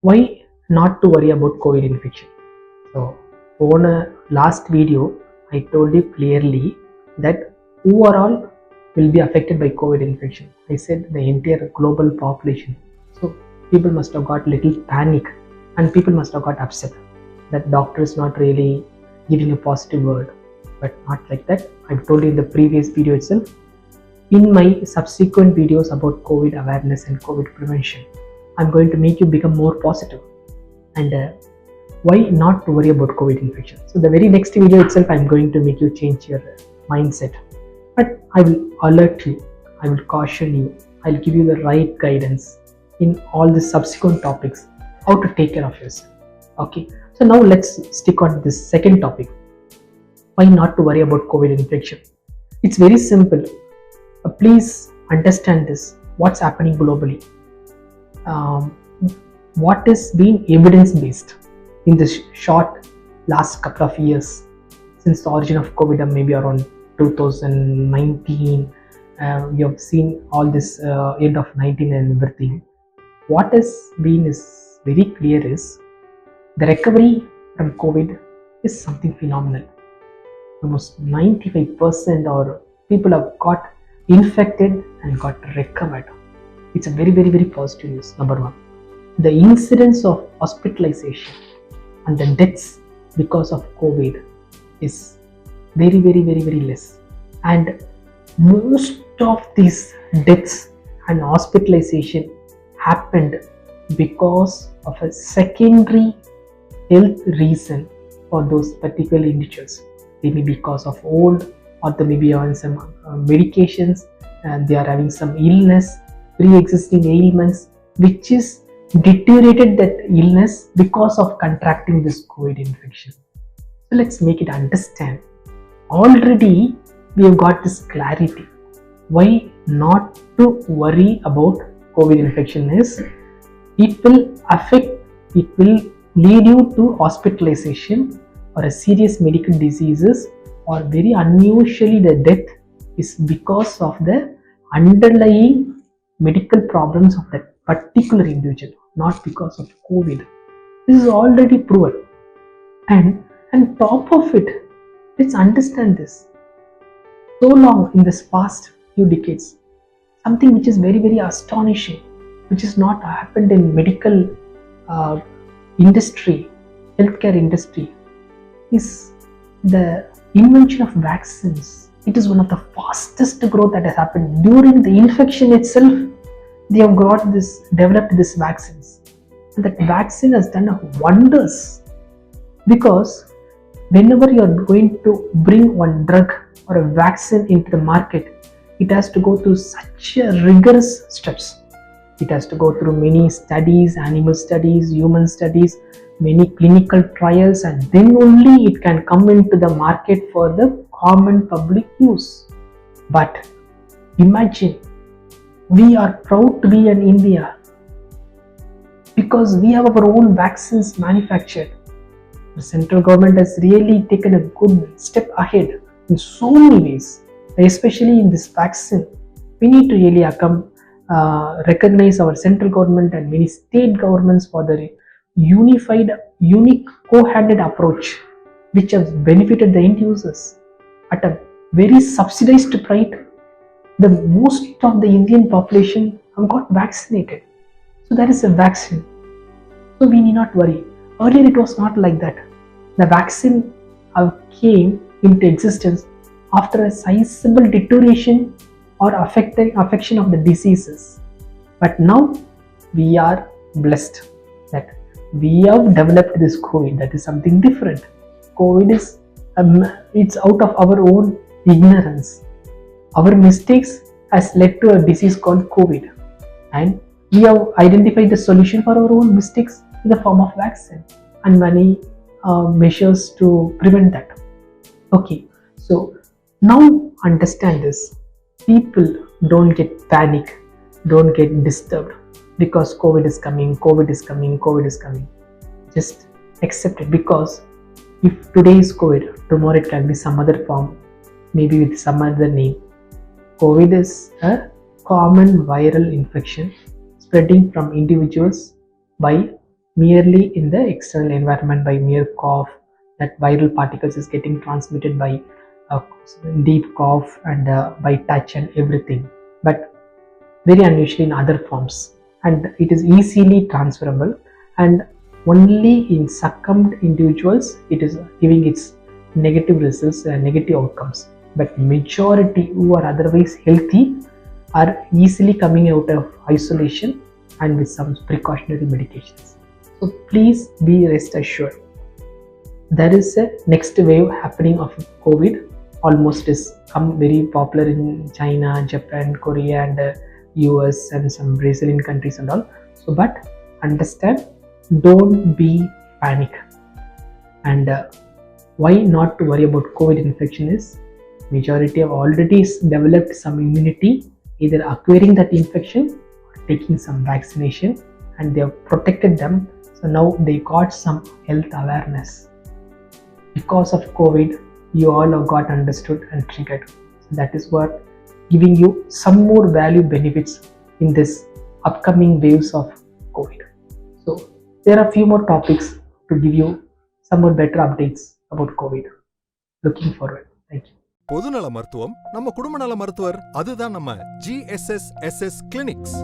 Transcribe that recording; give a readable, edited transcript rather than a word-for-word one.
Why not to worry about COVID infection? So, on a last video, I told you clearly that overall will be affected by COVID infection. I said the entire global population. So, people must have got little panic and people must have got upset that doctor is not really giving a positive word. But not like that. I've told you in the previous video itself. In my subsequent videos about COVID awareness and COVID prevention, I'm going to make you become more positive. And why not to worry about COVID infection? So the very next video itself, I'm going to make you change your mindset. But I will alert you, I will caution you, I'll give you the right guidance in all the subsequent topics, how to take care of yourself. Okay, so now let's stick on this second topic. Why not to worry about COVID infection? It's very simple. Please understand this. What's happening globally? What is being evidence based in this short last couple of years since the origin of COVID, maybe around 2019. You have seen all this end of 19 and everything. What has been is very clear is the recovery from COVID is something phenomenal. Almost 95% or people have got infected and got recovered. It's a very, very, very positive news. Number one, the incidence of hospitalization and the deaths because of COVID is very, very, very, very less. And most of these deaths and hospitalization happened because of a secondary health reason for those particular individuals. They may be because of old, or they may be on some medications and they are having some illness, pre-existing ailments, which is deteriorated that illness because of contracting this COVID infection. So let's make it understand. Already we have got this clarity. Why not to worry about COVID infection is it will lead you to hospitalization or a serious medical diseases, or very unusually the death is because of the underlying medical problems of that particular individual, not because of COVID. This is already proven. And top of it, let's understand this. So long in this past few decades, something which is very, very astonishing, which has not happened in medical industry, healthcare industry, is the invention of vaccines. It is one of the fastest growth that has happened during the infection itself. They have developed this vaccines, and that vaccine has done wonders, because whenever you are going to bring one drug or a vaccine into the market, it has to go through such rigorous steps. It has to go through many studies, animal studies, human studies, many clinical trials, and then only it can come into the market for the common public use. But imagine, we are proud to be in India because we have our own vaccines manufactured. The central government has really taken a good step ahead in so many ways, especially in this vaccine. We need to really recognize our central government and many state governments for their unified, unique, co-handed approach, which has benefited the end users at a very subsidized price. The most of the Indian population have got vaccinated. So there is a vaccine. So we need not worry. Earlier it was not like that. The vaccine came into existence after a sizable deterioration or affection of the diseases. But now we are blessed that we have developed this COVID. That is something different. COVID is it's out of our own ignorance. Our mistakes has led to a disease called COVID, and we have identified the solution for our own mistakes in the form of vaccine and many measures to prevent that. Okay, so now understand this. People don't get panic, don't get disturbed because COVID is coming, COVID is coming, COVID is coming. Just accept it, because if today is COVID, tomorrow it can be some other form, maybe with some other name. COVID is a common viral infection spreading from individuals by merely in the external environment by mere cough, that viral particles is getting transmitted by a deep cough and by touch and everything, but very unusually in other forms, and it is easily transferable, and only in succumbed individuals it is giving its negative results and negative outcomes, but majority who are otherwise healthy are easily coming out of isolation and with some precautionary medications. So please be rest assured, there is a next wave happening of COVID. Almost is come very popular in China, Japan, Korea, and US and some Brazilian countries and all. So but understand, don't be panic, and why not to worry about COVID infection is majority have already developed some immunity, either acquiring that infection or taking some vaccination, and they have protected them. So now they got some health awareness. Because of COVID, you all have got understood and triggered. So that is what giving you some more value benefits in this upcoming waves of COVID. So there are a few more topics to give you some more better updates about COVID. Looking forward. Thank you. பொதுநல மருத்துவம் நம்ம குடும்ப நல மருத்துவர், அதுதான் நம்ம GSSSS clinics.